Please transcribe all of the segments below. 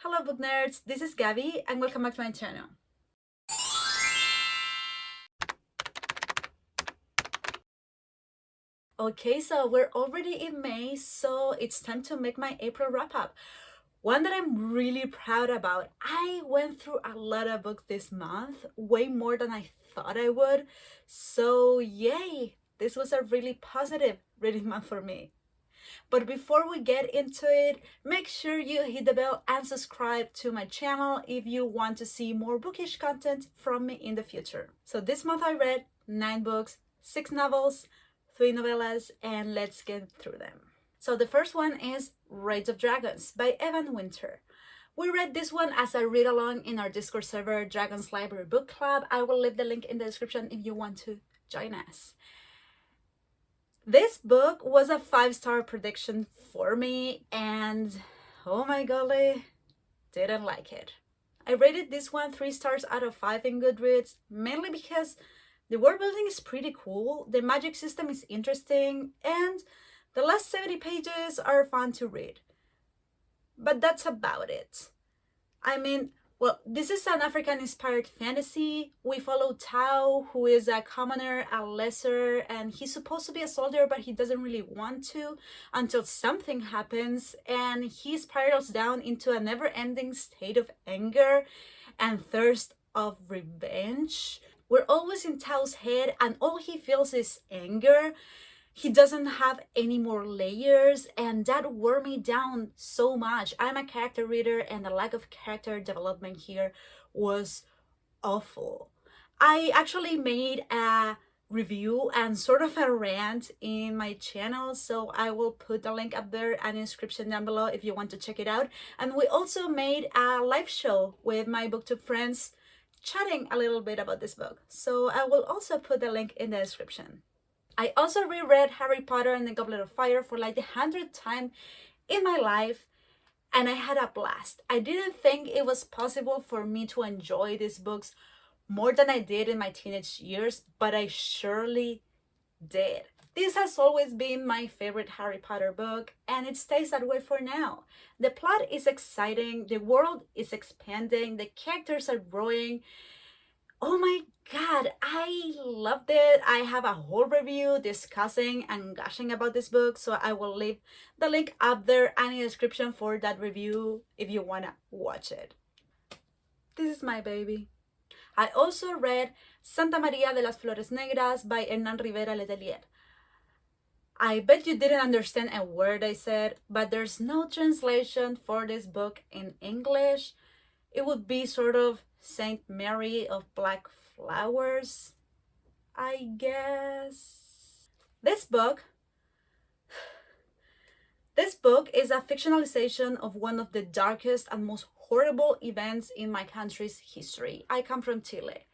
Hello book nerds, this is Gabby and welcome back to my channel. Okay, so we're already in May, so it's time to make my April wrap up. One that I'm really proud about. I went through a lot of books this month, way more than I thought I would. So yay, this was a really positive reading month for me. But before we get into it, make sure you hit the bell and subscribe to my channel if you want to see more bookish content from me in the future. So this month I read 9 books, 6 novels, 3 novellas, and let's get through them. So the first one is Rage of Dragons by Evan Winter. We read this one as a read-along in our Discord server, Dragons Library Book Club. I will leave the link in the description if you want to join us. This book was a 5-star prediction for me, and oh my golly, didn't like it. I rated this one 3 stars out of 5 in Goodreads, mainly because the world building is pretty cool, the magic system is interesting, and the last 70 pages are fun to read. But that's about it. I mean, well, this is an African-inspired fantasy. We follow Tao, who is a commoner, a lesser, and he's supposed to be a soldier, but he doesn't really want to until something happens, and he spirals down into a never-ending state of anger and thirst of revenge. We're always in Tao's head, and all he feels is anger. He doesn't have any more layers, and that wore me down so much. I'm a character reader, and the lack of character development here was awful. I actually made a review and sort of a rant in my channel, so I will put the link up there and description down below if you want to check it out. And we also made a live show with my booktube friends chatting a little bit about this book, so I will also put the link in the description. I also reread Harry Potter and the Goblet of Fire for like the 100th time in my life, and I had a blast. I didn't think it was possible for me to enjoy these books more than I did in my teenage years, but I surely did. This has always been my favorite Harry Potter book, and it stays that way for now. The plot is exciting, the world is expanding, the characters are growing. Oh my god, I loved it. I have a whole review discussing and gushing about this book, so I will leave the link up there and in the description for that review if you wanna watch it. This is my baby. I also read Santa María de las Flores Negras by Hernán Rivera Letelier. I bet you didn't understand a word I said, but there's no translation for this book in English. It would be sort of Saint Mary of Black Flowers, I guess. This book is a fictionalization of one of the darkest and most horrible events in my country's history. I come from Chile.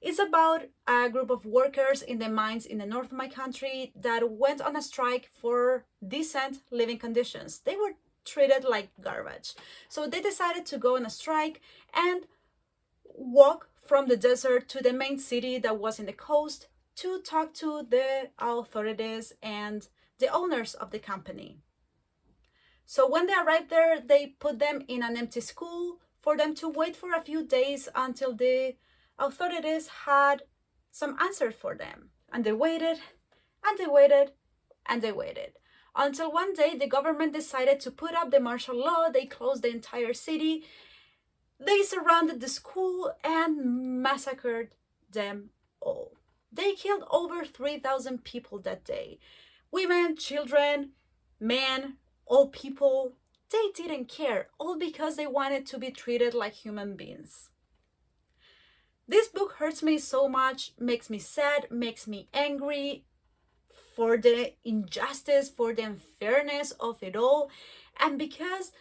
It's about a group of workers in the mines in the north of my country that went on a strike for decent living conditions. They were treated like garbage. So they decided to go on a strike and walk from the desert to the main city that was in the coast to talk to the authorities and the owners of the company. So when they arrived there, they put them in an empty school for them to wait for a few days until the authorities had some answers for them. And they waited, and they waited, and they waited. Until one day, the government decided to put up the martial law. They closed the entire city. They surrounded the school and massacred them all. They killed over 3,000 people that day. Women, children, men, old people. They didn't care, all because they wanted to be treated like human beings. This book hurts me so much, makes me sad, makes me angry for the injustice, for the unfairness of it all, and because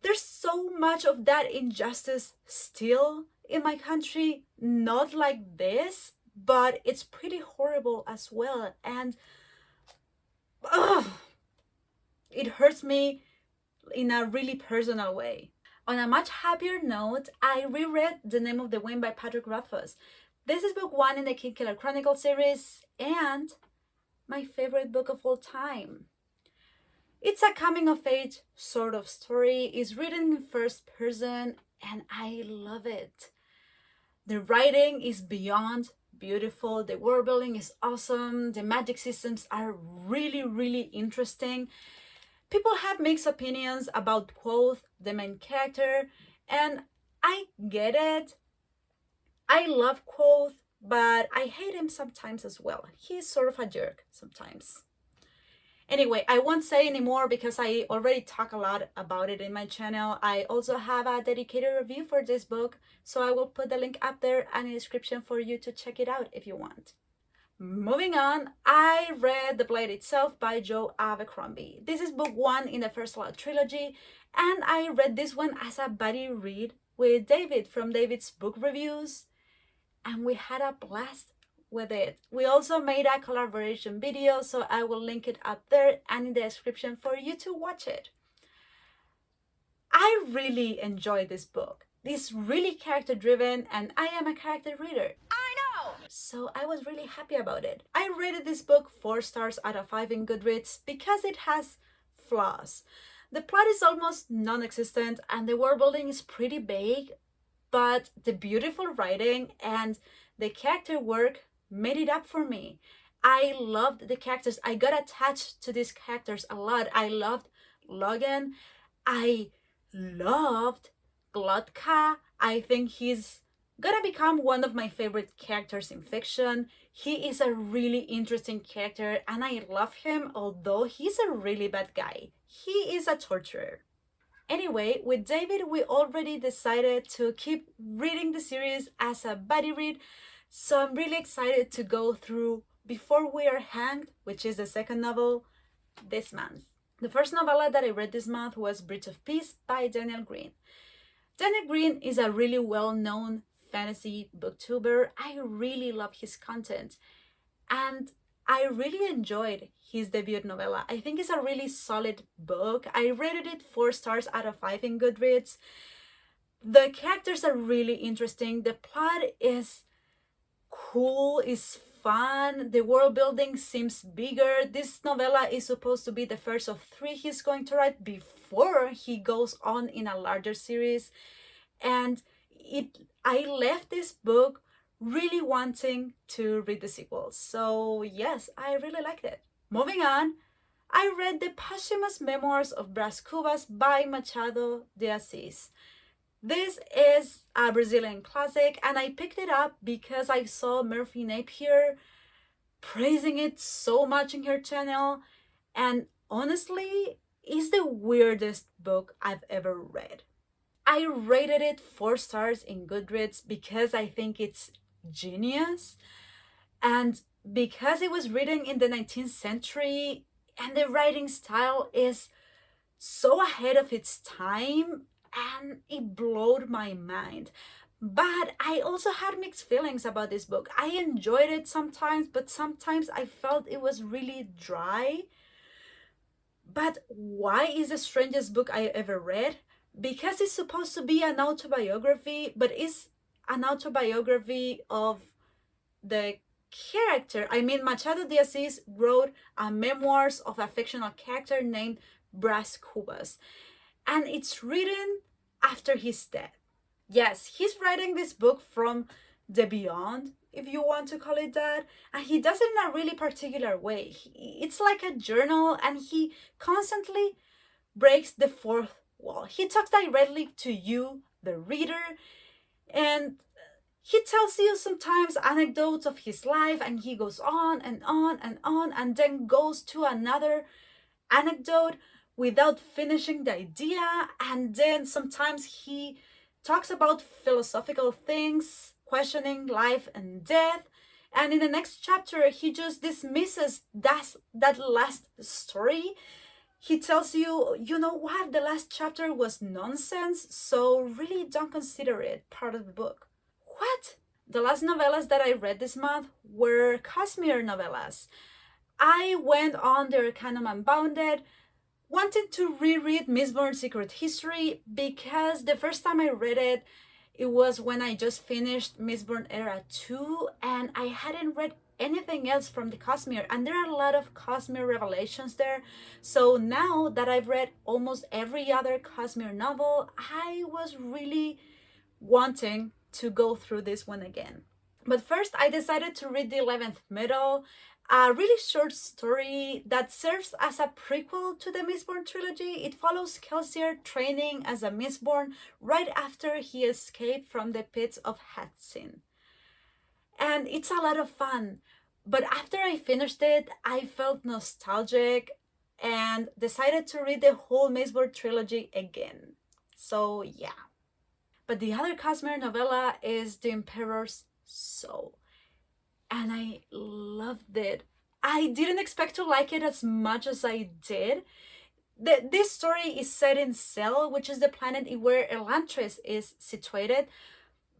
there's so much of that injustice still in my country, not like this, but it's pretty horrible as well, and it hurts me in a really personal way. On a much happier note, I reread The Name of the Wind by Patrick Rothfuss. This is book 1 in the Kingkiller Chronicles series and my favorite book of all time. It's a coming of age sort of story. It's written in first person and I love it. The writing is beyond beautiful. The world building is awesome. The magic systems are really, really interesting. People have mixed opinions about Quoth, the main character, and I get it. I love Quoth, but I hate him sometimes as well. He's sort of a jerk sometimes. Anyway, I won't say anymore because I already talk a lot about it in my channel. I also have a dedicated review for this book, so I will put the link up there and in the description for you to check it out if you want. Moving on, I read The Blade Itself by Joe Abercrombie. This is book 1 in the First Law trilogy, and I read this one as a buddy read with David from David's Book Reviews, and we had a blast with it. We also made a collaboration video, so I will link it up there and in the description for you to watch it. I really enjoyed this book. It's really character driven and I am a character reader. I know! So I was really happy about it. I rated this book 4 stars out of 5 in Goodreads because it has flaws. The plot is almost non-existent and the world building is pretty vague, but the beautiful writing and the character work made it up for me. I loved the characters. I got attached to these characters a lot. I loved Logan. I loved Glotka. I think he's gonna become one of my favorite characters in fiction. He is a really interesting character and I love him, although he's a really bad guy. He is a torturer. Anyway, with David, we already decided to keep reading the series as a buddy read, so I'm really excited to go through Before We Are Hanged, which is the second novel, this month. The first novella that I read this month was Bridge of Peace by Daniel Green. Daniel Green is a really well-known fantasy booktuber. I really love his content and I really enjoyed his debut novella. I think it's a really solid book. I rated it 4 stars out of 5 in Goodreads. The characters are really interesting. The plot is cool, is fun. The world building seems bigger. This novella is supposed to be the first of 3 he's going to write before he goes on in a larger series. And I left this book really wanting to read the sequel. So yes, I really liked it. Moving on, I read the posthumous memoirs of Brasca by Machado de Assis. This is a Brazilian classic and I picked it up because I saw Murphy Napier praising it so much in her channel, and honestly, it's the weirdest book I've ever read. I rated it 4 stars in Goodreads because I think it's genius and because it was written in the 19th century and the writing style is so ahead of its time and it blowed my mind. But I also had mixed feelings about this book. I enjoyed it sometimes, but sometimes I felt it was really dry. But why is the strangest book I ever read? Because it's supposed to be an autobiography, but it's an autobiography of the character. I mean, Machado de Assis wrote a memoirs of a fictional character named Brasca, and it's written after his death. Yes, he's writing this book from the beyond, if you want to call it that, and he does it in a really particular way. It's like a journal and he constantly breaks the fourth wall. He talks directly to you, the reader, and he tells you sometimes anecdotes of his life and he goes on and on and on and then goes to another anecdote without finishing the idea, and then sometimes he talks about philosophical things, questioning life and death, and in the next chapter he just dismisses that last story. He tells you, you know what, the last chapter was nonsense, so really don't consider it part of the book. What? The last novellas that I read this month were Kashmir novellas. I went on their Canon Unbounded, wanted to reread Mistborn's Secret History because the first time I read it, it was when I just finished Mistborn Era 2 and I hadn't read anything else from the Cosmere, and there are a lot of Cosmere revelations there. So now that I've read almost every other Cosmere novel, I was really wanting to go through this one again. But first, I decided to read The 11th Metal, a really short story that serves as a prequel to the Mistborn trilogy. It follows Kelsier training as a Mistborn right after he escaped from the pits of Hatsin. And it's a lot of fun. But after I finished it, I felt nostalgic and decided to read the whole Mistborn trilogy again. So yeah. But the other Cosmere novella is The Emperor's Soul, and I loved it. I didn't expect to like it as much as I did. This story is set in Sel, which is the planet where Elantris is situated,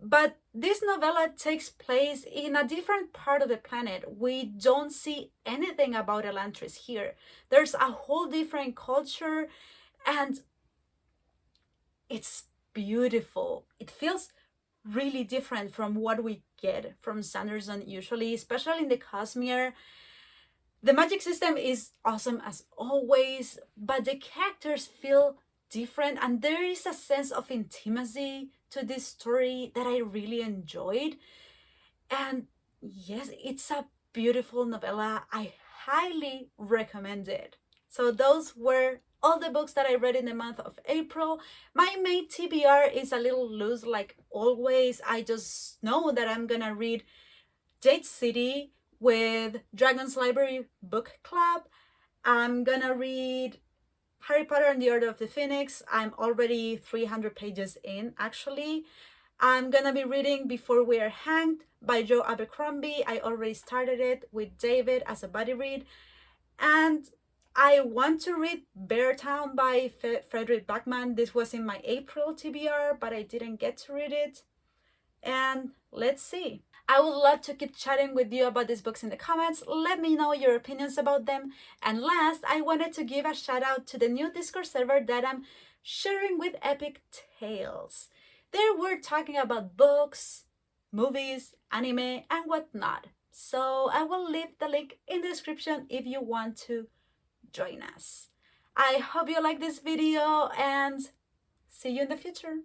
but this novella takes place in a different part of the planet. We don't see anything about Elantris here. There's a whole different culture, and it's beautiful. It feels really different from what we get from Sanderson usually, especially in the Cosmere. The magic system is awesome as always, but the characters feel different, and there is a sense of intimacy to this story that I really enjoyed. And yes, it's a beautiful novella. I highly recommend it. So those were all the books that I read in the month of April. My main TBR is a little loose like always. I just know that I'm gonna read Jade City with Dragon's Library Book Club. I'm gonna read Harry Potter and the Order of the Phoenix. I'm already 300 pages in actually. I'm gonna be reading Before We Are Hanged by Joe Abercrombie. I already started it with David as a buddy read. And I want to read Beartown by Frederick Backman. This was in my April TBR, but I didn't get to read it. And let's see. I would love to keep chatting with you about these books in the comments. Let me know your opinions about them. And last, I wanted to give a shout out to the new Discord server that I'm sharing with Epic Tales. There we're talking about books, movies, anime, and whatnot. So I will leave the link in the description if you want to join us. I hope you like this video and see you in the future.